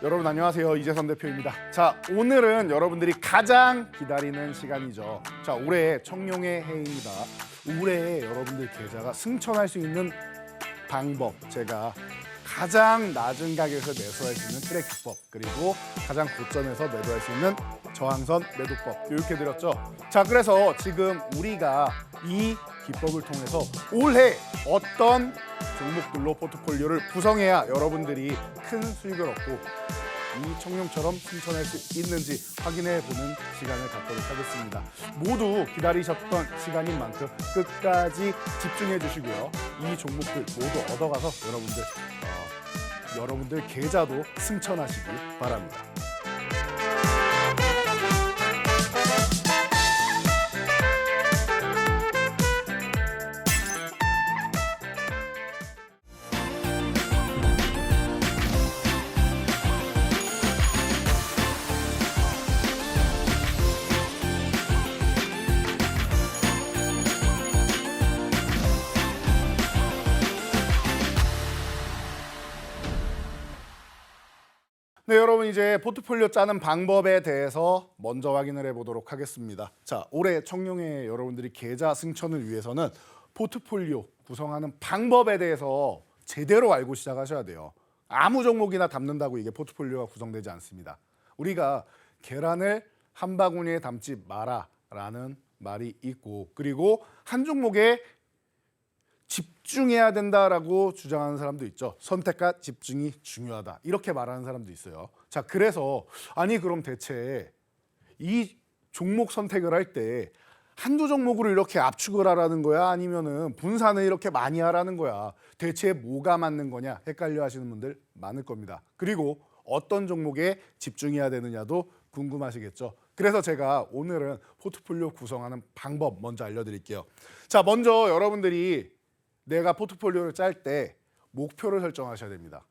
여러분 안녕하세요. 이재선 대표입니다. 자, 오늘은 여러분들이 가장 기다리는 시간이죠. 자, 올해 청룡의 해입니다. 올해 여러분들 계좌가 승천할 수 있는 방법, 제가 가장 낮은 가격에서 매수할 수 있는 트랙 기법, 그리고 가장 고점에서 매도할 수 있는 저항선 매도법 이렇게 드렸죠. 자, 그래서 지금 우리가 이 기법을 통해서 올해 어떤 종목들로 포트폴리오를 구성해야 여러분들이 큰 수익을 얻고 이 청룡처럼 승천할 수 있는지 확인해 보는 시간을 갖도록 하겠습니다. 모두 기다리셨던 시간인 만큼 끝까지 집중해 주시고요. 이 종목들 모두 얻어가서 여러분들 계좌도 승천하시기 바랍니다. 네, 여러분 이제 포트폴리오 짜는 방법에 대해서 먼저 확인을 해보도록 하겠습니다. 자, 올해 청룡회 여러분들이 계좌 승천을 위해서는 포트폴리오 구성하는 방법에 대해서 제대로 알고 시작하셔야 돼요. 아무 종목이나 담는다고 이게 포트폴리오가 구성되지 않습니다. 우리가 계란을 한 바구니에 담지 마라라는 말이 있고, 그리고 한 종목에 집중해야 된다라고 주장하는 사람도 있죠. 선택과 집중이 중요하다 이렇게 말하는 사람도 있어요. 자, 그래서 아니 그럼 대체 이 종목 선택을 할 때 한두 종목으로 이렇게 압축을 하라는 거야? 아니면은 분산을 이렇게 많이 하라는 거야? 대체 뭐가 맞는 거냐? 헷갈려 하시는 분들 많을 겁니다. 그리고 어떤 종목에 집중해야 되느냐도 궁금하시겠죠. 그래서 제가 오늘은 포트폴리오 구성하는 방법 먼저 알려드릴게요. 자, 먼저 여러분들이 내가 포트폴리오를 짤 때 목표를 설정하셔야 됩니다.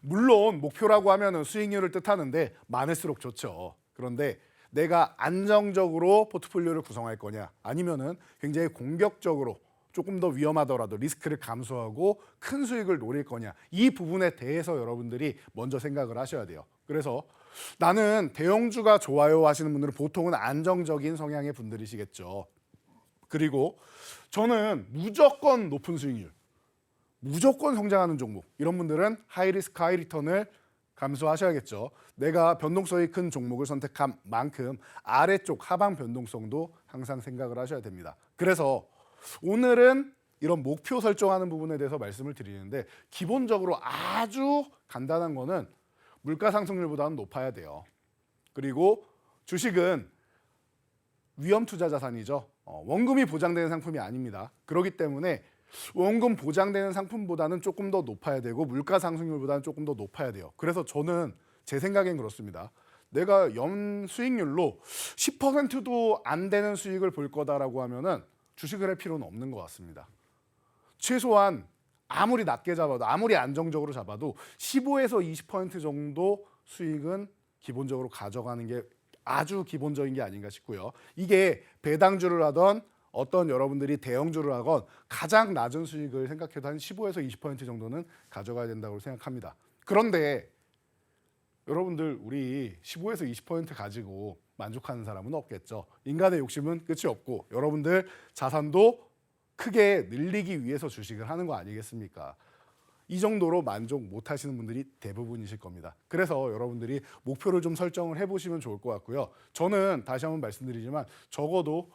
물론 목표라고 하면은 수익률을 뜻하는데 많을수록 좋죠. 그런데 내가 안정적으로 포트폴리오를 구성할 거냐, 아니면은 굉장히 공격적으로 조금 더 위험하더라도 리스크를 감수하고 큰 수익을 노릴 거냐, 이 부분에 대해서 여러분들이 먼저 생각을 하셔야 돼요. 그래서 나는 대형주가 좋아요 하시는 분들은 보통은 안정적인 성향의 분들이시겠죠. 그리고 저는 무조건 높은 수익률, 무조건 성장하는 종목, 이런 분들은 하이리스크 하이리턴을 감수하셔야겠죠. 내가 변동성이 큰 종목을 선택한 만큼 아래쪽 하방 변동성도 항상 생각을 하셔야 됩니다. 그래서 오늘은 이런 목표 설정하는 부분에 대해서 말씀을 드리는데, 기본적으로 아주 간단한 거는 물가 상승률보다는 높아야 돼요. 그리고 주식은 위험 투자 자산이죠. 원금이 보장되는 상품이 아닙니다. 그렇기 때문에 원금 보장되는 상품보다는 조금 더 높아야 되고 물가 상승률보다는 조금 더 높아야 돼요. 그래서 저는 제 생각엔 그렇습니다. 내가 연 수익률로 10%도 안 되는 수익을 볼 거다라고 하면은 주식을 할 필요는 없는 것 같습니다. 최소한 아무리 낮게 잡아도, 아무리 안정적으로 잡아도 15에서 20% 정도 수익은 기본적으로 가져가는 게 아주 기본적인 게 아닌가 싶고요. 이게 배당주를 하던 어떤 여러분들이 대형주를 하건 가장 낮은 수익을 생각해도 한 15에서 20% 정도는 가져가야 된다고 생각합니다. 그런데 여러분들, 우리 15에서 20% 가지고 만족하는 사람은 없겠죠. 인간의 욕심은 끝이 없고 여러분들 자산도 크게 늘리기 위해서 주식을 하는 거 아니겠습니까? 이 정도로 만족 못 하시는 분들이 대부분이실 겁니다. 그래서 여러분들이 목표를 좀 설정을 해보시면 좋을 것 같고요. 저는 다시 한번 말씀드리지만 적어도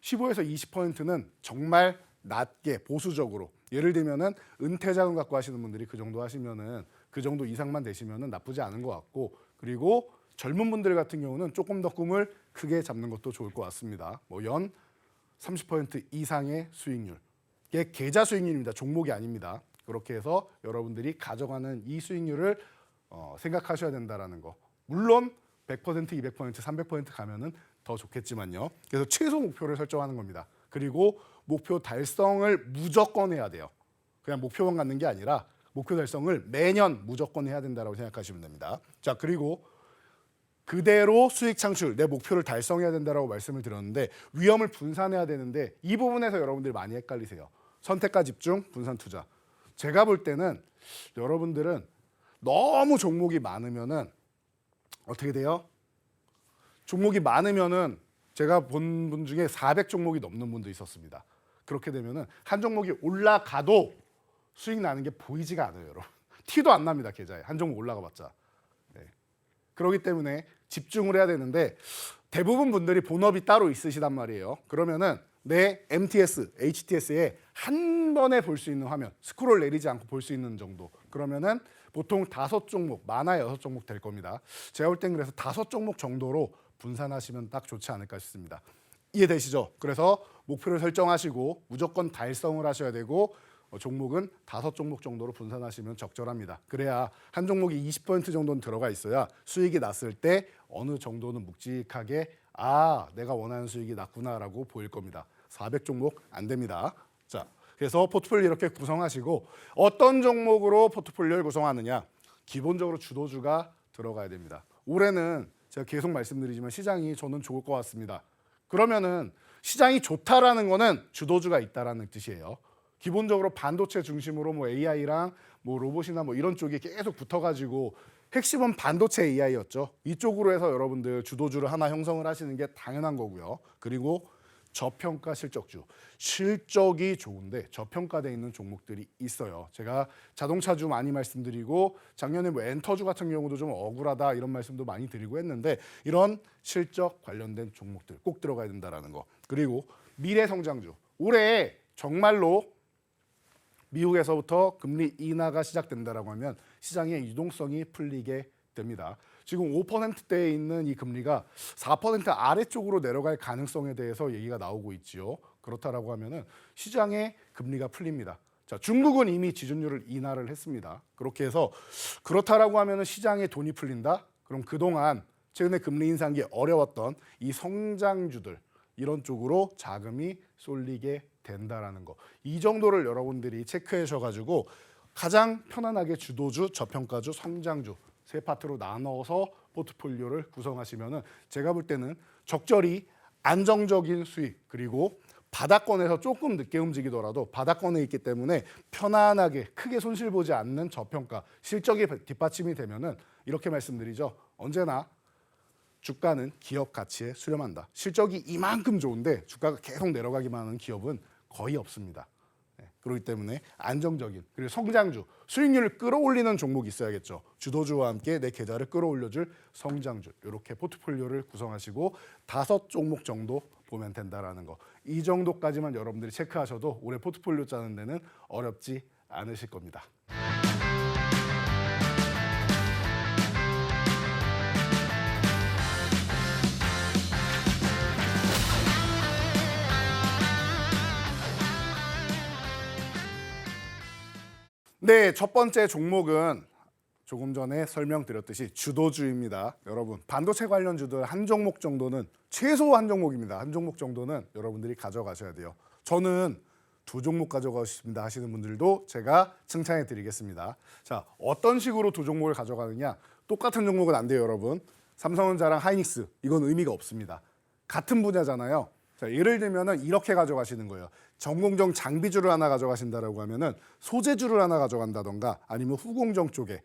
15에서 20%는 정말 낮게 보수적으로, 예를 들면은 은퇴자금 갖고 하시는 분들이 그 정도 하시면은 그 정도 이상만 되시면은 나쁘지 않은 것 같고, 그리고 젊은 분들 같은 경우는 조금 더 꿈을 크게 잡는 것도 좋을 것 같습니다. 뭐 연 30% 이상의 수익률, 이게 계좌 수익률입니다. 종목이 아닙니다. 그렇게 해서 여러분들이 가져가는 이 수익률을 생각하셔야 된다라는 거. 물론 100%, 200%, 300% 가면은 더 좋겠지만요. 그래서 최소 목표를 설정하는 겁니다. 그리고 목표 달성을 무조건 해야 돼요. 그냥 목표만 갖는 게 아니라 목표 달성을 매년 무조건 해야 된다고 생각하시면 됩니다. 자, 그리고 그대로 수익 창출, 내 목표를 달성해야 된다고 말씀을 드렸는데, 위험을 분산해야 되는데 이 부분에서 여러분들이 많이 헷갈리세요. 선택과 집중, 분산 투자. 제가 볼 때는 여러분들은 너무 종목이 많으면은 어떻게 돼요? 종목이 많으면은 제가 본 분 중에 400 종목이 넘는 분도 있었습니다. 그렇게 되면은 한 종목이 올라가도 수익 나는 게 보이지가 않아요, 여러분. 티도 안 납니다, 계좌에. 한 종목 올라가봤자. 네. 그렇기 때문에 집중을 해야 되는데 대부분 분들이 본업이 따로 있으시단 말이에요. 그러면은 내 MTS, HTS에 한 번에 볼 수 있는 화면, 스크롤 내리지 않고 볼 수 있는 정도. 그러면은 보통 5종목, 많아야 6종목 될 겁니다. 제가 볼 땐 그래서 5종목 정도로 분산하시면 딱 좋지 않을까 싶습니다. 이해되시죠? 그래서 목표를 설정하시고 무조건 달성을 하셔야 되고 종목은 5종목 정도로 분산하시면 적절합니다. 그래야 한 종목이 20% 정도는 들어가 있어야 수익이 났을 때 어느 정도는 묵직하게 내가 원하는 수익이 났구나라고 보일 겁니다. 400종목 안 됩니다. 자, 그래서 포트폴리오 이렇게 구성하시고 어떤 종목으로 포트폴리오를 구성하느냐? 기본적으로 주도주가 들어가야 됩니다. 올해는 제가 계속 말씀드리지만 시장이 저는 좋을 것 같습니다. 그러면은 시장이 좋다라는 거는 주도주가 있다라는 뜻이에요. 기본적으로 반도체 중심으로 뭐 AI랑 뭐 로봇이나 뭐 이런 쪽이 계속 붙어가지고 핵심은 반도체 AI였죠. 이쪽으로 해서 여러분들 주도주를 하나 형성을 하시는 게 당연한 거고요. 그리고 저평가 실적주, 실적이 좋은데 저평가되어 있는 종목들이 있어요. 제가 자동차주 많이 말씀드리고 작년에 뭐 엔터주 같은 경우도 좀 억울하다 이런 말씀도 많이 드리고 했는데 이런 실적 관련된 종목들 꼭 들어가야 된다라는 거. 그리고 미래 성장주, 올해 정말로 미국에서부터 금리 인하가 시작된다라고 하면 시장의 유동성이 풀리게 됩니다. 지금 5%대에 있는 이 금리가 4% 아래쪽으로 내려갈 가능성에 대해서 얘기가 나오고 있지요. 그렇다라고 하면은 시장의 금리가 풀립니다. 자, 중국은 이미 지준율을 인하를 했습니다. 그렇게 해서 그렇다라고 하면은 시장에 돈이 풀린다? 그럼 그동안 최근에 금리 인상이 어려웠던 이 성장주들 이런 쪽으로 자금이 쏠리게 된다라는 거. 이 정도를 여러분들이 체크하셔가지고 가장 편안하게 주도주, 저평가주, 성장주 세 파트로 나눠서 포트폴리오를 구성하시면은 제가 볼 때는 적절히 안정적인 수익 그리고 바닥권에서 조금 늦게 움직이더라도 바닥권에 있기 때문에 편안하게 크게 손실 보지 않는 저평가 실적이 뒷받침이 되면은 이렇게 말씀드리죠. 언제나 주가는 기업 가치에 수렴한다. 실적이 이만큼 좋은데 주가가 계속 내려가기만 하는 기업은 거의 없습니다. 그렇기 때문에 안정적인 그리고 성장주, 수익률을 끌어올리는 종목이 있어야겠죠. 주도주와 함께 내 계좌를 끌어올려줄 성장주 이렇게 포트폴리오를 구성하시고 5종목 정도 보면 된다라는 거. 이 정도까지만 여러분들이 체크하셔도 올해 포트폴리오 짜는 데는 어렵지 않으실 겁니다. 네, 첫 번째 종목은 조금 전에 설명드렸듯이 주도주입니다. 여러분, 반도체 관련주들 한 종목 정도는 최소 한 종목입니다. 한 종목 정도는 여러분들이 가져가셔야 돼요. 저는 2종목 가져가고 싶습니다 하시는 분들도 제가 칭찬해 드리겠습니다. 자, 어떤 식으로 2종목을 가져가느냐? 똑같은 종목은 안 돼요, 여러분. 삼성전자랑 하이닉스, 이건 의미가 없습니다. 같은 분야잖아요. 자, 예를 들면은 이렇게 가져가시는 거예요. 전공정 장비주를 하나 가져가신다라고 하면은 소재주를 하나 가져간다던가 아니면 후공정 쪽에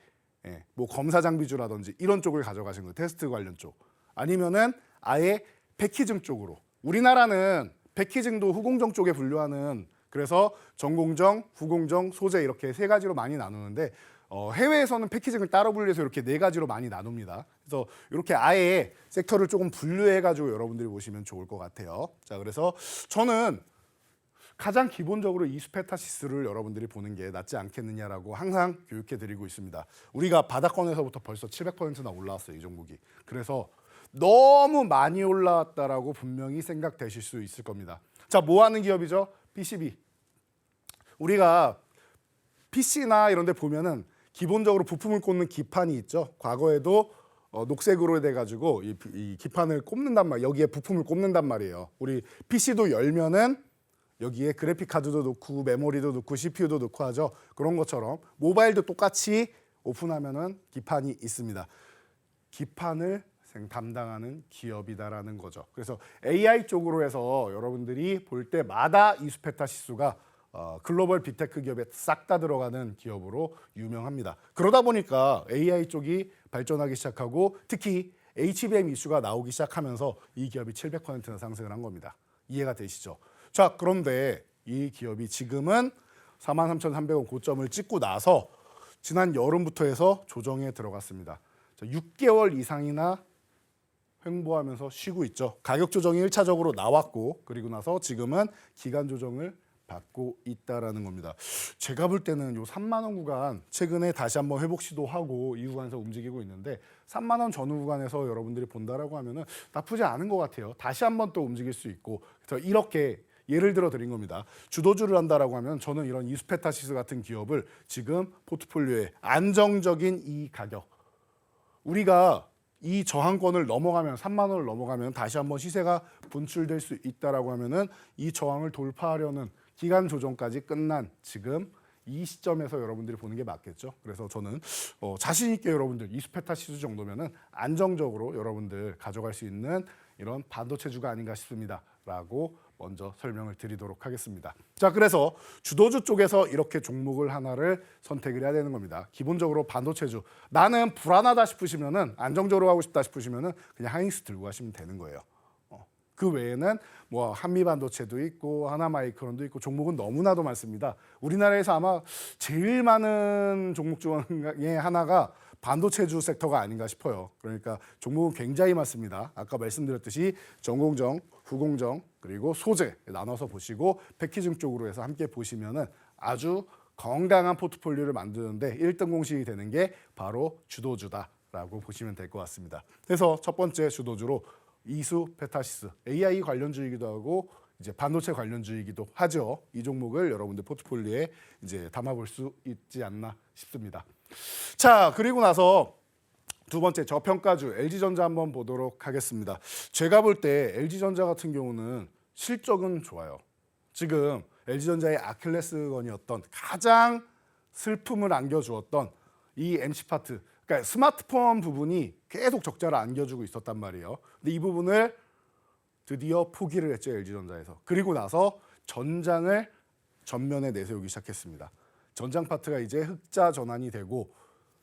뭐 검사 장비주라든지 이런 쪽을 가져가시는 거예요. 테스트 관련 쪽. 아니면은 아예 패키징 쪽으로. 우리나라는 패키징도 후공정 쪽에 분류하는 그래서 전공정, 후공정, 소재 이렇게 3가지로 많이 나누는데 해외에서는 패키징을 따로 분류해서 이렇게 4가지로 많이 나눕니다. 그래서 이렇게 아예 섹터를 조금 분류해가지고 여러분들이 보시면 좋을 것 같아요. 자, 그래서 저는 가장 기본적으로 이수페타시스를 여러분들이 보는 게 낫지 않겠느냐라고 항상 교육해드리고 있습니다. 우리가 바닥권에서부터 벌써 700%나 올라왔어요, 이 종목이. 그래서 너무 많이 올라왔다라고 분명히 생각되실 수 있을 겁니다. 자, 뭐 하는 기업이죠? PCB. 우리가 PC나 이런 데 보면은 기본적으로 부품을 꽂는 기판이 있죠. 과거에도 녹색으로 돼가지고 이 기판을 꼽는단 말이에요. 여기에 부품을 꼽는단 말이에요. 우리 PC도 열면은 여기에 그래픽 카드도 넣고 메모리도 넣고 CPU도 넣고 하죠. 그런 것처럼 모바일도 똑같이 오픈하면은 기판이 있습니다. 기판을 담당하는 기업이다라는 거죠. 그래서 AI 쪽으로 해서 여러분들이 볼 때마다 이수페타 지수가 글로벌 빅테크 기업에 싹 다 들어가는 기업으로 유명합니다. 그러다 보니까 AI 쪽이 발전하기 시작하고 특히 HBM 이슈가 나오기 시작하면서 이 기업이 700%나 상승을 한 겁니다. 이해가 되시죠? 자, 그런데 이 기업이 지금은 43,300원 고점을 찍고 나서 지난 여름부터 해서 조정에 들어갔습니다. 6개월 이상이나 횡보하면서 쉬고 있죠. 가격 조정이 1차적으로 나왔고 그리고 나서 지금은 기간 조정을 받고 있다라는 겁니다. 제가 볼 때는 요 3만 원 구간 최근에 다시 한번 회복 시도하고 이 구간에서 움직이고 있는데 3만 원 전후 구간에서 여러분들이 본다라고 하면은 나쁘지 않은 것 같아요. 다시 한번 또 움직일 수 있고 그래서 이렇게 예를 들어 드린 겁니다. 주도주를 한다라고 하면 저는 이런 이수페타시스 같은 기업을 지금 포트폴리오에 안정적인 이 가격 우리가 이 저항권을 넘어가면 3만 원을 넘어가면 다시 한번 시세가 분출될 수 있다라고 하면은 이 저항을 돌파하려는 기간 조정까지 끝난 지금 이 시점에서 여러분들이 보는 게 맞겠죠. 그래서 저는 자신 있게 여러분들 이수페타시스 정도면은 안정적으로 여러분들 가져갈 수 있는 이런 반도체주가 아닌가 싶습니다.라고 먼저 설명을 드리도록 하겠습니다. 자, 그래서 주도주 쪽에서 이렇게 종목을 하나를 선택을 해야 되는 겁니다. 기본적으로 반도체주. 나는 불안하다 싶으시면은 안정적으로 하고 싶다 싶으시면은 그냥 하이닉스 들고 가시면 되는 거예요. 그 외에는 뭐 한미 반도체도 있고 하나마이크론도 있고 종목은 너무나도 많습니다. 우리나라에서 아마 제일 많은 종목 중에 하나가 반도체주 섹터가 아닌가 싶어요. 그러니까 종목은 굉장히 많습니다. 아까 말씀드렸듯이 전공정, 후공정, 그리고 소재 나눠서 보시고 패키징 쪽으로 해서 함께 보시면은 아주 건강한 포트폴리오를 만드는데 1등 공신이 되는 게 바로 주도주다라고 보시면 될 것 같습니다. 그래서 첫 번째 주도주로 이수페타시스 AI 관련주이기도 하고 이제 반도체 관련주이기도 하죠. 이 종목을 여러분들 포트폴리오에 이제 담아볼 수 있지 않나 싶습니다. 자, 그리고 나서 두 번째 저평가주 LG전자 한번 보도록 하겠습니다. 제가 볼 때 LG전자 같은 경우는 실적은 좋아요. 지금 LG전자의 아킬레스건이었던 가장 슬픔을 안겨주었던 이 MC 파트, 그러니까 스마트폰 부분이 계속 적자를 안겨주고 있었단 말이에요. 근데 이 부분을 드디어 포기를 했죠, LG전자에서. 그리고 나서 전장을 전면에 내세우기 시작했습니다. 전장 파트가 이제 흑자 전환이 되고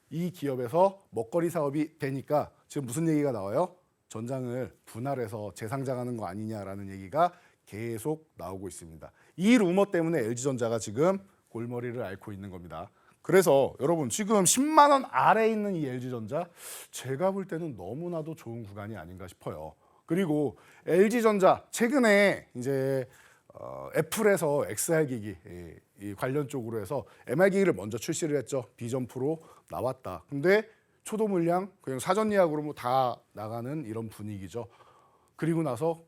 이 기업에서 먹거리 사업이 되니까 지금 무슨 얘기가 나와요? 전장을 분할해서 재상장하는 거 아니냐라는 얘기가 계속 나오고 있습니다. 이 루머 때문에 LG전자가 지금 골머리를 앓고 있는 겁니다. 그래서 여러분 지금 10만 원 아래에 있는 이 LG전자 제가 볼 때는 너무나도 좋은 구간이 아닌가 싶어요. 그리고 LG전자 최근에 이제 애플에서 XR 기기 이 관련 쪽으로 해서 MR 기기를 먼저 출시를 했죠. 비전 프로 나왔다. 근데 초도 물량 그냥 사전 예약으로 뭐 다 나가는 이런 분위기죠. 그리고 나서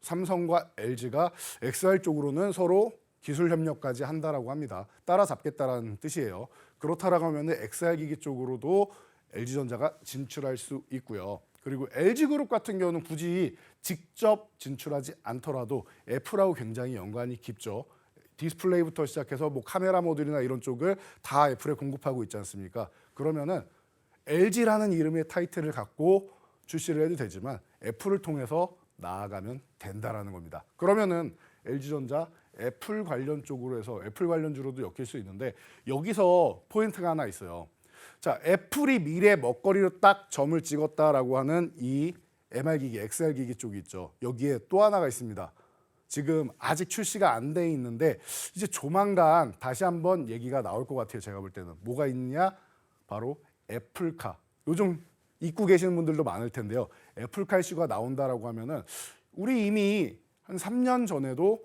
삼성과 LG가 XR 쪽으로는 서로 기술 협력까지 한다라고 합니다. 따라잡겠다라는 뜻이에요. 그렇다라고 하면 XR 기기 쪽으로도 LG전자가 진출할 수 있고요. 그리고 LG그룹 같은 경우는 굳이 직접 진출하지 않더라도 애플하고 굉장히 연관이 깊죠. 디스플레이부터 시작해서 뭐 카메라 모듈이나 이런 쪽을 다 애플에 공급하고 있지 않습니까? 그러면은 LG라는 이름의 타이틀을 갖고 출시를 해도 되지만 애플을 통해서 나아가면 된다라는 겁니다. 그러면은 LG전자 애플 관련 쪽으로 해서 애플 관련주로도 엮일 수 있는데 여기서 포인트가 하나 있어요. 자, 애플이 미래 먹거리로 딱 점을 찍었다라고 하는 이 MR 기기, XR 기기 쪽이 있죠. 여기에 또 하나가 있습니다. 지금 아직 출시가 안 돼 있는데 이제 조만간 다시 한번 얘기가 나올 것 같아요. 제가 볼 때는 뭐가 있느냐? 바로 애플카. 요즘 잊고 계시는 분들도 많을 텐데요. 애플카 이슈가 나온다라고 하면은 우리 이미 한 3년 전에도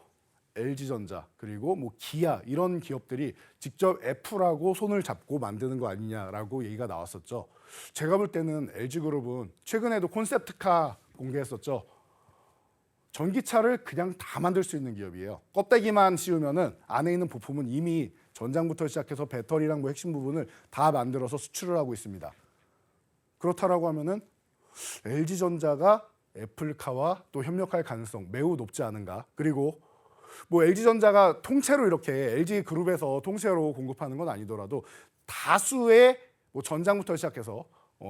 LG전자 그리고 뭐 기아 이런 기업들이 직접 애플하고 손을 잡고 만드는 거 아니냐라고 얘기가 나왔었죠. 제가 볼 때는 LG그룹은 최근에도 콘셉트카 공개했었죠. 전기차를 그냥 다 만들 수 있는 기업이에요. 껍데기만 씌우면은 안에 있는 부품은 이미 전장부터 시작해서 배터리랑 뭐 핵심 부분을 다 만들어서 수출을 하고 있습니다. 그렇다라고 하면은 LG전자가 애플카와 또 협력할 가능성 매우 높지 않은가. 그리고 뭐 LG전자가 통째로 이렇게 LG그룹에서 통째로 공급하는 건 아니더라도 다수의 뭐 전장부터 시작해서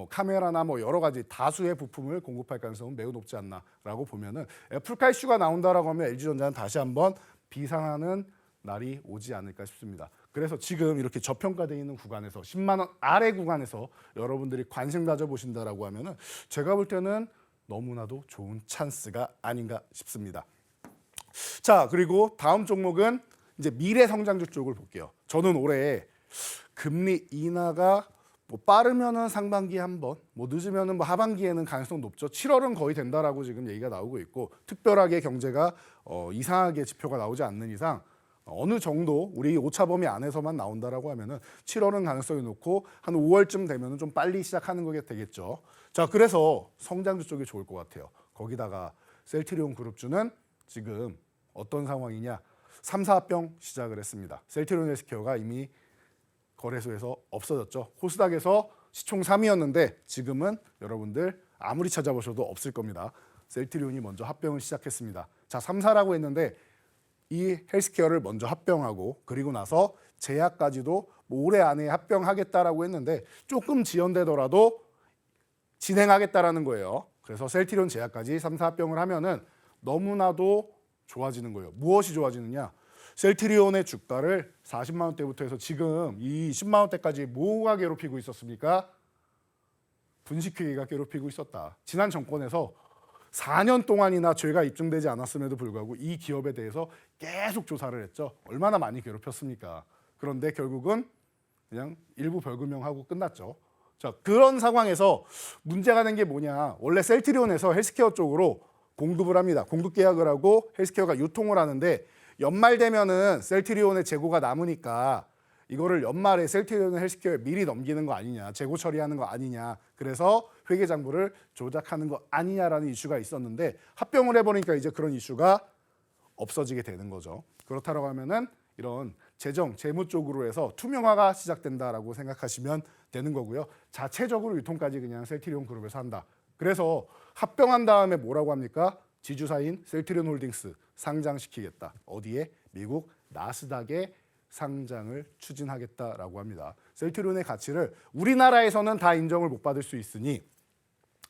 카메라나 뭐 여러 가지 다수의 부품을 공급할 가능성은 매우 높지 않나라고 보면은 애플카 이슈가 나온다라고 하면 LG전자는 다시 한번 비상하는 날이 오지 않을까 싶습니다. 그래서 지금 이렇게 저평가되어 있는 구간에서 10만 원 아래 구간에서 여러분들이 관심 가져보신다라고 하면은 제가 볼 때는 너무나도 좋은 찬스가 아닌가 싶습니다. 자, 그리고 다음 종목은 이제 미래 성장주 쪽을 볼게요. 저는 올해 금리 인하가 뭐 빠르면은 상반기에 한 번, 뭐 늦으면은 뭐 하반기에는 가능성 높죠. 7월은 거의 된다라고 지금 얘기가 나오고 있고, 특별하게 경제가 이상하게 지표가 나오지 않는 이상 어느 정도 우리 오차 범위 안에서만 나온다라고 하면은 7월은 가능성이 높고 한 5월쯤 되면은 좀 빨리 시작하는 게 되겠죠. 자, 그래서 성장주 쪽이 좋을 것 같아요. 거기다가 셀트리온 그룹주는 지금 어떤 상황이냐? 3, 4합병 시작을 했습니다. 셀트리온 헬스케어가 이미 거래소에서 없어졌죠. 코스닥에서 시총 3위였는데 지금은 여러분들 아무리 찾아보셔도 없을 겁니다. 셀트리온이 먼저 합병을 시작했습니다. 자, 3, 4라고 했는데 이 헬스케어를 먼저 합병하고 그리고 나서 제약까지도 뭐 올해 안에 합병하겠다라고 했는데 조금 지연되더라도 진행하겠다라는 거예요. 그래서 셀트리온 제약까지 3, 4합병을 하면은 너무나도 좋아지는 거예요. 무엇이 좋아지느냐? 셀트리온의 주가를 40만 원대부터 해서 지금 이 10만 원대까지 뭐가 괴롭히고 있었습니까? 분식회계가 괴롭히고 있었다. 지난 정권에서 4년 동안이나 죄가 입증되지 않았음에도 불구하고 이 기업에 대해서 계속 조사를 했죠. 얼마나 많이 괴롭혔습니까? 그런데 결국은 그냥 일부 벌금형하고 끝났죠. 자, 그런 상황에서 문제가 된 게 뭐냐? 원래 셀트리온에서 헬스케어 쪽으로 공급을 합니다. 공급 계약을 하고 헬스케어가 유통을 하는데 연말 되면은 셀트리온의 재고가 남으니까 이거를 연말에 셀트리온 헬스케어에 미리 넘기는 거 아니냐, 재고 처리하는 거 아니냐, 그래서 회계장부를 조작하는 거 아니냐라는 이슈가 있었는데 합병을 해버리니까 이제 그런 이슈가 없어지게 되는 거죠. 그렇다고 하면은 이런 재정, 재무 쪽으로 해서 투명화가 시작된다라고 생각하시면 되는 거고요. 자체적으로 유통까지 그냥 셀트리온 그룹에서 한다. 그래서 합병한 다음에 뭐라고 합니까? 지주사인 셀트리온 홀딩스 상장시키겠다. 어디에? 미국 나스닥에 상장을 추진하겠다라고 합니다. 셀트리온의 가치를 우리나라에서는 다 인정을 못 받을 수 있으니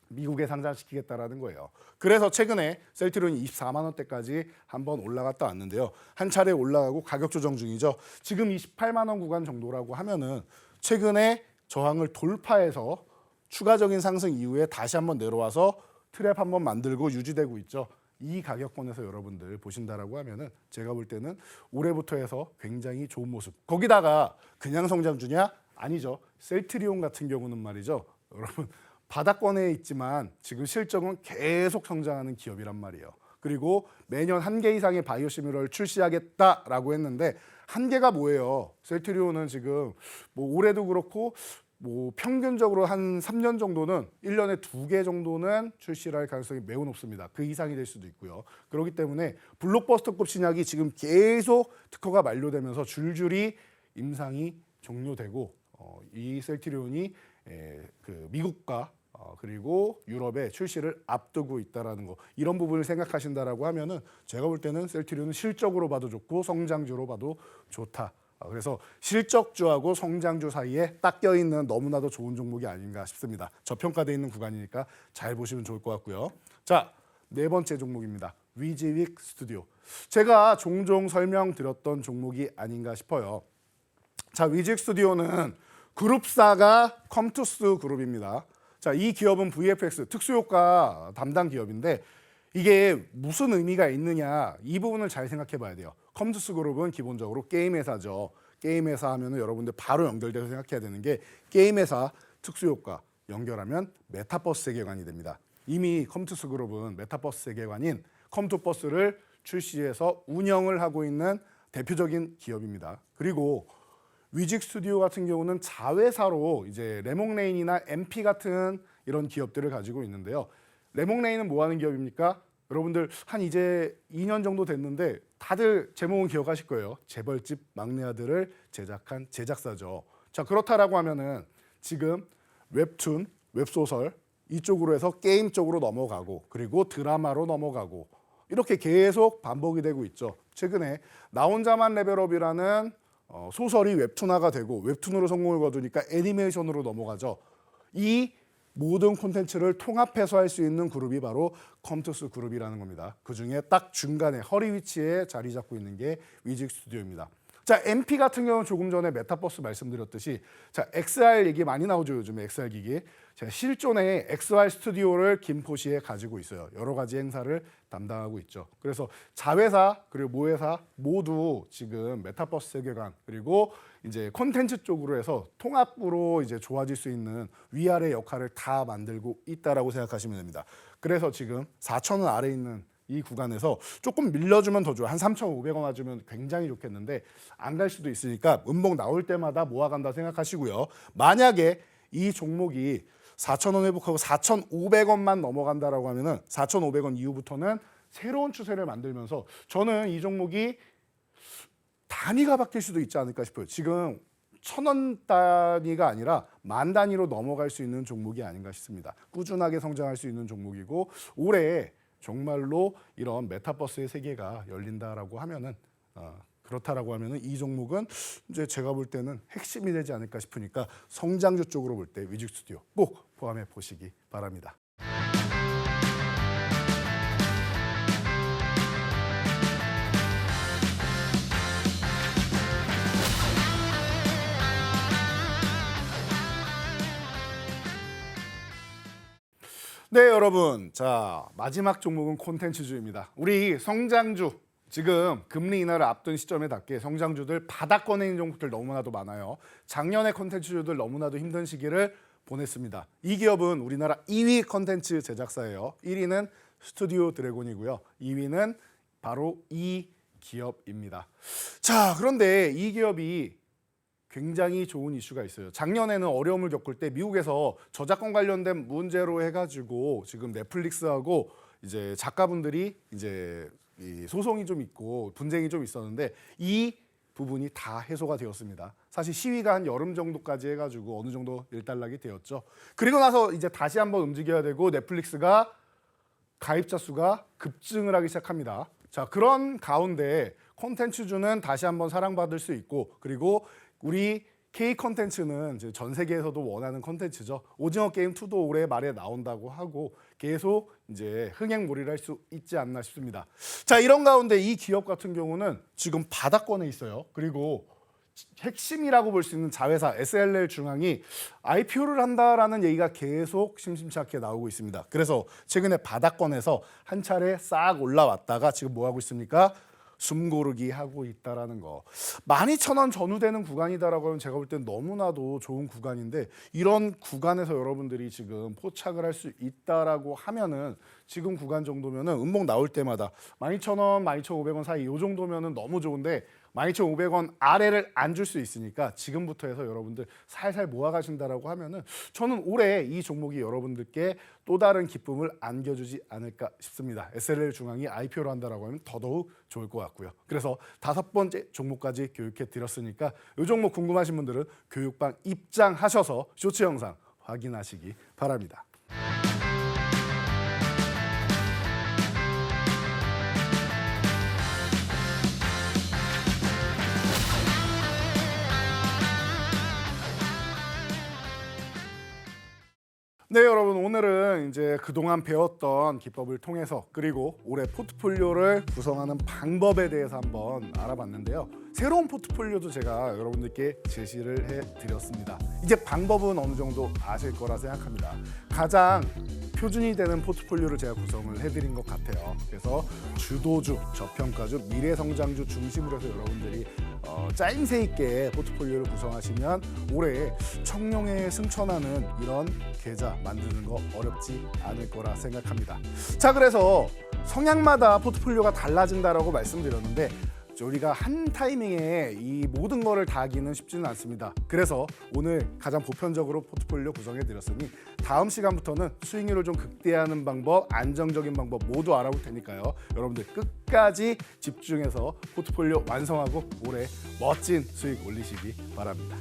미국에 상장시키겠다라는 거예요. 그래서 최근에 셀트리온이 24만 원대까지 한번 올라갔다 왔는데요. 한 차례 올라가고 가격 조정 중이죠. 지금 28만 원 구간 정도라고 하면은 최근에 저항을 돌파해서 추가적인 상승 이후에 다시 한번 내려와서 트랩 한번 만들고 유지되고 있죠. 이 가격권에서 여러분들 보신다라고 하면은 제가 볼 때는 올해부터 해서 굉장히 좋은 모습. 거기다가 그냥 성장주냐? 아니죠. 셀트리온 같은 경우는 말이죠. 여러분 바닥권에 있지만 지금 실적은 계속 성장하는 기업이란 말이에요. 그리고 매년 1개 이상의 바이오시밀러를 출시하겠다라고 했는데 1개가 뭐예요? 셀트리온은 지금 뭐 올해도 그렇고 뭐 평균적으로 한 3년 정도는 1년에 2개 정도는 출시를 할 가능성이 매우 높습니다. 그 이상이 될 수도 있고요. 그렇기 때문에 블록버스터급 신약이 지금 계속 특허가 만료되면서 줄줄이 임상이 종료되고 이 셀트리온이 그 미국과 그리고 유럽에 출시를 앞두고 있다라는 거, 이런 부분을 생각하신다라고 하면은 제가 볼 때는 셀트리온은 실적으로 봐도 좋고 성장주로 봐도 좋다. 그래서 실적주하고 성장주 사이에 딱 껴있는 너무나도 좋은 종목이 아닌가 싶습니다. 저평가되어 있는 구간이니까 잘 보시면 좋을 것 같고요. 자, 네 번째 종목입니다. 위즈윅 스튜디오. 제가 종종 설명드렸던 종목이 아닌가 싶어요. 자, 위즈윅 스튜디오는 그룹사가 컴투스 그룹입니다. 자, 이 기업은 VFX 특수효과 담당 기업인데 이게 무슨 의미가 있느냐, 이 부분을 잘 생각해 봐야 돼요. 컴투스 그룹은 기본적으로 게임 회사죠. 게임 회사 하면은 여러분들 바로 연결돼서 생각해야 되는 게 게임 회사 특수효과 연결하면 메타버스 세계관이 됩니다. 이미 컴투스 그룹은 메타버스 세계관인 컴투버스를 출시해서 운영을 하고 있는 대표적인 기업입니다. 그리고 위직 스튜디오 같은 경우는 자회사로 이제 레몽레인이나 MP 같은 이런 기업들을 가지고 있는데요. 레몽레인은 뭐 하는 기업입니까? 여러분들 한 이제 2년 정도 됐는데 다들 제목은 기억하실 거예요. 재벌집 막내 아들을 제작한 제작사죠. 자, 그렇다라고 하면은 지금 웹툰, 웹소설 이쪽으로 해서 게임 쪽으로 넘어가고 그리고 드라마로 넘어가고 이렇게 계속 반복이 되고 있죠. 최근에 나 혼자만 레벨업이라는 소설이 웹툰화가 되고 웹툰으로 성공을 거두니까 애니메이션으로 넘어가죠. 이 모든 콘텐츠를 통합해서 할 수 있는 그룹이 바로 컴투스 그룹이라는 겁니다. 그중에 딱 중간에 허리 위치에 자리 잡고 있는 게 위직 스튜디오입니다. 자, MP 같은 경우는 조금 전에 메타버스 말씀드렸듯이 자, XR 얘기 많이 나오죠, 요즘에 XR 기기. 자, 실존에 XR 스튜디오를 김포시에 가지고 있어요. 여러 가지 행사를 담당하고 있죠. 그래서 자회사 그리고 모회사 모두 지금 메타버스 세계관 그리고 이제 콘텐츠 쪽으로 해서 통합으로 이제 좋아질 수 있는 위아래 역할을 다 만들고 있다라고 생각하시면 됩니다. 그래서 지금 4,000원 아래 있는 이 구간에서 조금 밀려주면 더 좋아요. 한 3,500원 와주면 굉장히 좋겠는데 안 갈 수도 있으니까 음봉 나올 때마다 모아간다 생각하시고요. 만약에 이 종목이 4,000원 회복하고 4,500원만 넘어간다라고 하면은 4,500원 이후부터는 새로운 추세를 만들면서 저는 이 종목이 단위가 바뀔 수도 있지 않을까 싶어요. 지금 1,000원 단위가 아니라 만 단위로 넘어갈 수 있는 종목이 아닌가 싶습니다. 꾸준하게 성장할 수 있는 종목이고 올해 정말로 이런 메타버스의 세계가 열린다라고 하면은 그렇다라고 하면은 이 종목은 이제 제가 볼 때는 핵심이 되지 않을까 싶으니까 성장주 쪽으로 볼 때 위직 스튜디오 꼭 포함해 보시기 바랍니다. 네, 여러분. 자, 마지막 종목은 콘텐츠주입니다. 우리 성장주 지금 금리 인하를 앞둔 시점에답게 성장주들 바닥권에 있는 종목들 너무나도 많아요. 작년에 콘텐츠주들 너무나도 힘든 시기를 보냈습니다. 이 기업은 우리나라 2위 콘텐츠 제작사예요. 1위는 스튜디오 드래곤이고요. 2위는 바로 이 기업입니다. 자, 그런데 이 기업이 굉장히 좋은 이슈가 있어요. 작년에는 어려움을 겪을 때 미국에서 저작권 관련된 문제로 해가지고 지금 넷플릭스하고 이제 작가분들이 이제 이 소송이 좀 있고 분쟁이 좀 있었는데 이 부분이 다 해소가 되었습니다. 사실 시위가 한 여름 정도까지 해가지고 어느 정도 일단락이 되었죠. 그리고 나서 이제 다시 한번 움직여야 되고 넷플릭스가 가입자 수가 급증을 하기 시작합니다. 자, 그런 가운데 콘텐츠주는 다시 한번 사랑받을 수 있고 그리고 우리 K 콘텐츠는 전 세계에서도 원하는 콘텐츠죠. 오징어 게임 2도 올해 말에 나온다고 하고 계속 이제 흥행몰이를 할 수 있지 않나 싶습니다. 자, 이런 가운데 이 기업 같은 경우는 지금 바닥권에 있어요. 그리고 핵심이라고 볼 수 있는 자회사 SLL 중앙이 IPO를 한다라는 얘기가 계속 심심치 않게 나오고 있습니다. 그래서 최근에 바닥권에서 한 차례 싹 올라왔다가 지금 뭐 하고 있습니까? 숨고르기 하고 있다라는 거. 12,000원 전후되는 구간이다라고 하면 제가 볼 땐 너무나도 좋은 구간인데 이런 구간에서 여러분들이 지금 포착을 할 수 있다라고 하면은 지금 구간 정도면은 음봉 나올 때마다 12,000원, 12,500원 사이 이 정도면은 너무 좋은데 12,500원 아래를 안 줄 수 있으니까 지금부터 해서 여러분들 살살 모아 가신다라고 하면은 저는 올해 이 종목이 여러분들께 또 다른 기쁨을 안겨주지 않을까 싶습니다. SLL 중앙이 IPO를 한다라고 하면 더더욱 좋을 것 같고요. 그래서 5번째 종목까지 교육해 드렸으니까 이 종목 궁금하신 분들은 교육방 입장하셔서 쇼츠 영상 확인하시기 바랍니다. 네, 여러분 오늘은 이제 그동안 배웠던 기법을 통해서 그리고 올해 포트폴리오를 구성하는 방법에 대해서 한번 알아봤는데요. 새로운 포트폴리오도 제가 여러분들께 제시를 해드렸습니다. 이제 방법은 어느 정도 아실 거라 생각합니다. 가장 표준이 되는 포트폴리오를 제가 구성을 해드린 것 같아요. 그래서 주도주, 저평가주, 미래성장주 중심으로 해서 여러분들이 짜임새 있게 포트폴리오를 구성하시면 올해 청룡에 승천하는 이런 계좌 만드는 거 어렵지 않을 거라 생각합니다. 자, 그래서 성향마다 포트폴리오가 달라진다라고 말씀드렸는데 우리가 한 타이밍에 이 모든 거를 다 하기는 쉽지는 않습니다. 그래서 오늘 가장 보편적으로 포트폴리오 구성해 드렸으니 다음 시간부터는 수익률을 좀 극대화하는 방법, 안정적인 방법 모두 알아볼 테니까요. 여러분들 끝까지 집중해서 포트폴리오 완성하고 올해 멋진 수익 올리시기 바랍니다.